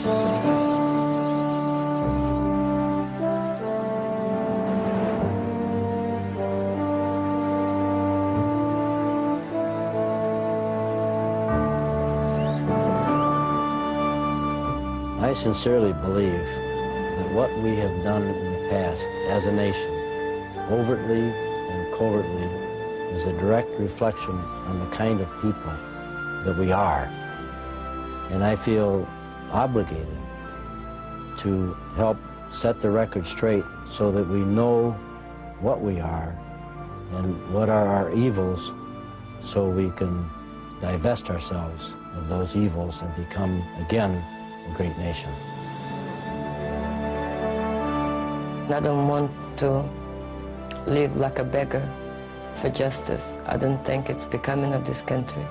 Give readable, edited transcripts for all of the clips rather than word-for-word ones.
I sincerely believe that what we have done in the past as a nation, overtly and covertly, is a direct reflection on the kind of people that we are. And I feel obligated to help set the record straight so that we know what we are and what are our evils, so we can divest ourselves of those evils and become, again, a great nation. I don't want to live like a beggar for justice. I don't think it's becoming of this country.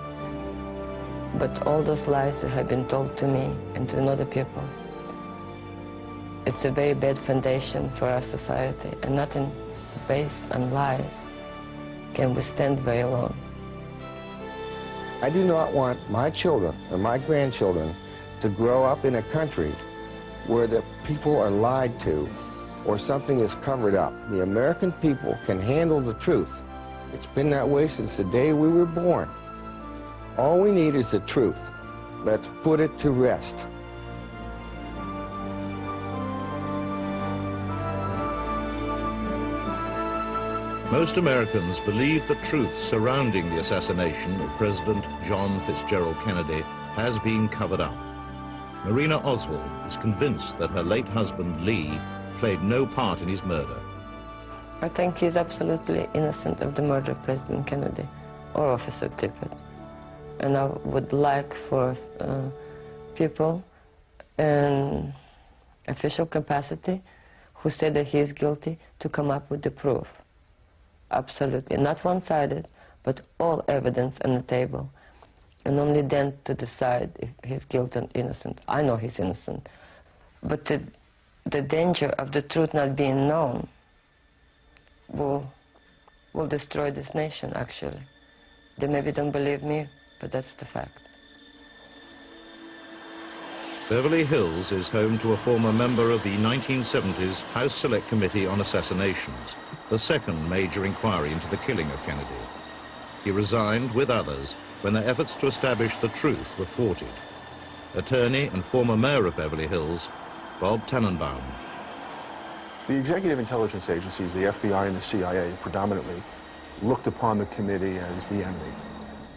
But all those lies that have been told to me and to other people, it's a very bad foundation for our society, and nothing based on lies can withstand very long. I do not want my children and my grandchildren to grow up in a country where the people are lied to or something is covered up. The American people can handle the truth. It's been that way since the day we were born. All we need is the truth. Let's put it to rest. Most Americans believe the truth surrounding the assassination of President John Fitzgerald Kennedy has been covered up. Marina Oswald is convinced that her late husband, Lee, played no part in his murder. I think he's absolutely innocent of the murder of President Kennedy or Officer Tippett. And I would like for people in official capacity who say that he is guilty to come up with the proof. Absolutely, not one-sided, but all evidence on the table. And only then to decide if he's guilty or innocent. I know he's innocent. But the danger of the truth not being known will destroy this nation, actually. They maybe don't believe me, but that's the fact. Beverly Hills is home to a former member of the 1970s House Select Committee on Assassinations, the second major inquiry into the killing of Kennedy. He resigned with others when their efforts to establish the truth were thwarted. Attorney and former mayor of Beverly Hills, Bob Tannenbaum. The executive intelligence agencies, the FBI and the CIA predominantly, looked upon the committee as the enemy.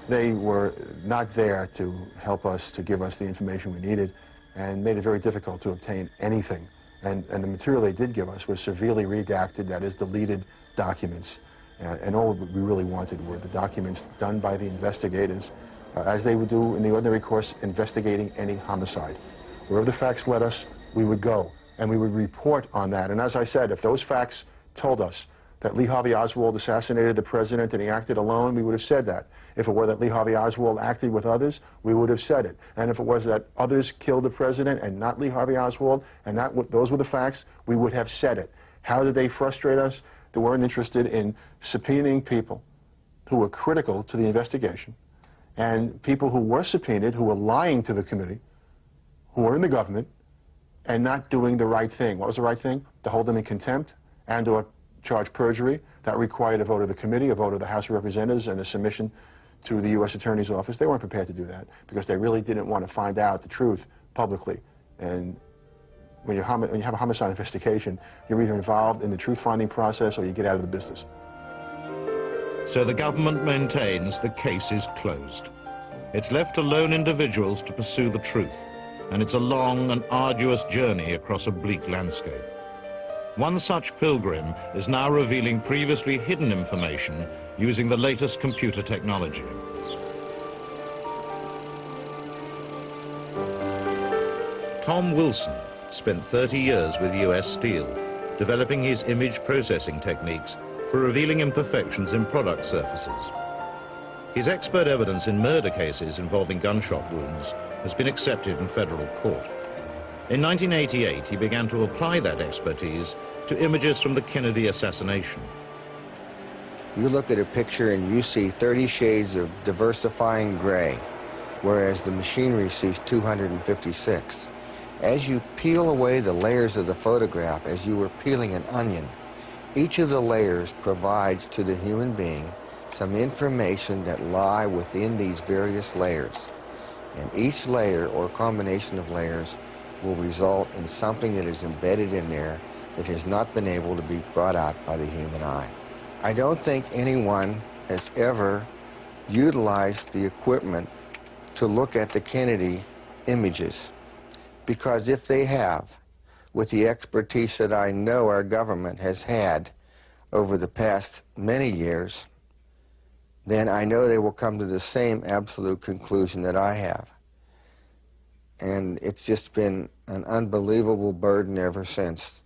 They were not there to help us, to give us the information we needed, and made it very difficult to obtain anything. And the material they did give us was severely redacted, that is, deleted documents. And all we really wanted were the documents done by the investigators, as they would do in the ordinary course, investigating any homicide. Wherever the facts led us, we would go, and we would report on that. And as I said, if those facts told us that Lee Harvey Oswald assassinated the president and he acted alone, we would have said that. If it were that Lee Harvey Oswald acted with others, we would have said it. And if it was that others killed the president and not Lee Harvey Oswald, and those were the facts, we would have said it. How did they frustrate us? They weren't interested in subpoenaing people who were critical to the investigation, and people who were subpoenaed, who were lying to the committee, who were in the government, and not doing the right thing. What was the right thing? To hold them in contempt and or charge perjury. That required a vote of the committee, a vote of the House of Representatives, and a submission to the U.S. Attorney's Office. They weren't prepared to do that because they really didn't want to find out the truth publicly. And when you have a homicide investigation, you're either involved in the truth-finding process or you get out of the business. So the government maintains the case is closed. It's left to lone individuals to pursue the truth, and it's a long and arduous journey across a bleak landscape. One such pilgrim is now revealing previously hidden information using the latest computer technology. Tom Wilson spent 30 years with US Steel, developing his image processing techniques for revealing imperfections in product surfaces. His expert evidence in murder cases involving gunshot wounds has been accepted in federal court. In 1988, he began to apply that expertise to images from the Kennedy assassination. You look at a picture and you see 30 shades of diversifying gray, whereas the machinery sees 256. As you peel away the layers of the photograph, as you were peeling an onion, each of the layers provides to the human being some information that lie within these various layers. And each layer or combination of layers will result in something that is embedded in there that has not been able to be brought out by the human eye. I don't think anyone has ever utilized the equipment to look at the Kennedy images, because if they have, with the expertise that I know our government has had over the past many years, then I know they will come to the same absolute conclusion that I have. And it's just been an unbelievable burden ever since